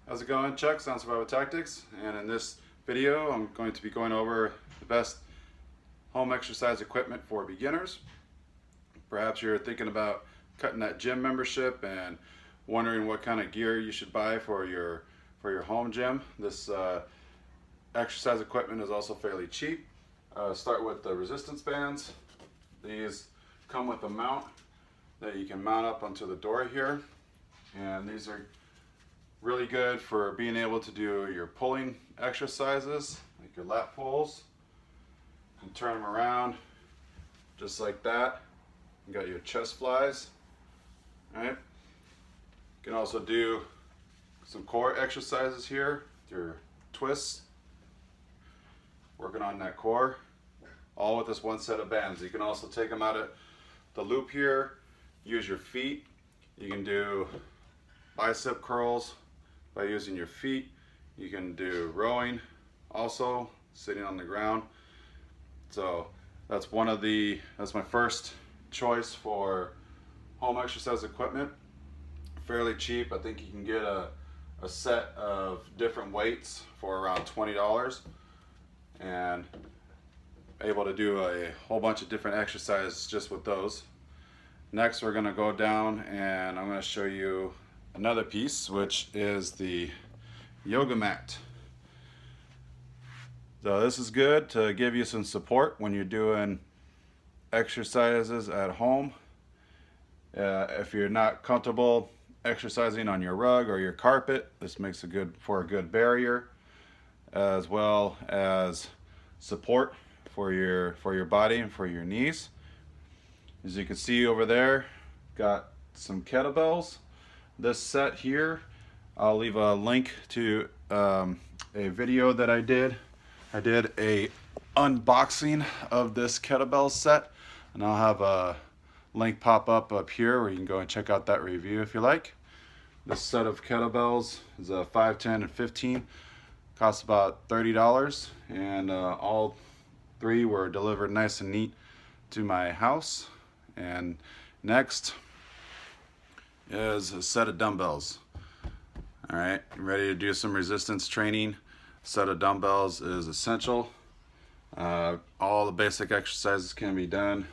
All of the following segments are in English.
How's it going, Chuck? Sound Survival Tactics, and in this video I'm going to be going over the best home exercise equipment for beginners. Perhaps you're thinking about cutting that gym membership and wondering what kind of gear you should buy for your home gym. This exercise equipment is also fairly cheap. Start with the resistance bands. These come with a mount that you can mount up onto the door here, and these are really good for being able to do your pulling exercises, like your lat pulls. You can turn them around just like that. You got your chest flies. All right. You can also do some core exercises here, your twists, working on that core, all with this one set of bands. You can also take them out of the loop here, use your feet. You can do bicep curls by using your feet. You can do rowing also sitting on the ground. So that's my first choice for home exercise equipment. Fairly cheap. I think you can get a set of different weights for around $20 and able to do a whole bunch of different exercises just with those. Next we're going to go down and I'm going to show you another piece, which is the yoga mat. So this is good to give you some support when you're doing exercises at home. If you're not comfortable exercising on your rug or your carpet, this makes a good barrier, as well as support for your body and for your knees. As you can see over there, got some kettlebells. This set here, I'll leave a link to a video that I did. I did a unboxing of this kettlebell set, and I'll have a link pop up here where you can go and check out that review if you like. This set of kettlebells is a 5, 10, and 15. Costs about $30, and all three were delivered nice and neat to my house. And next is a set of dumbbells. All right, ready to do some resistance training. A set of dumbbells is essential. All the basic exercises can be done,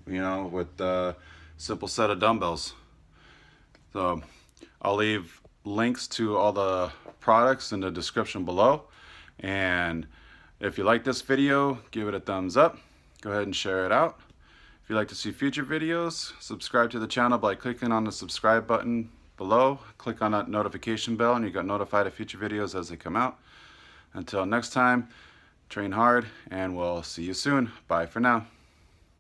with a simple set of dumbbells. So I'll leave links to all the products in the description below. And if you like this video, give it a thumbs up. Go ahead and share it out. If you'd like to see future videos, subscribe to the channel by clicking on the subscribe button below. Click on that notification bell and you get notified of future videos as they come out. Until next time, train hard and we'll see you soon. Bye for now.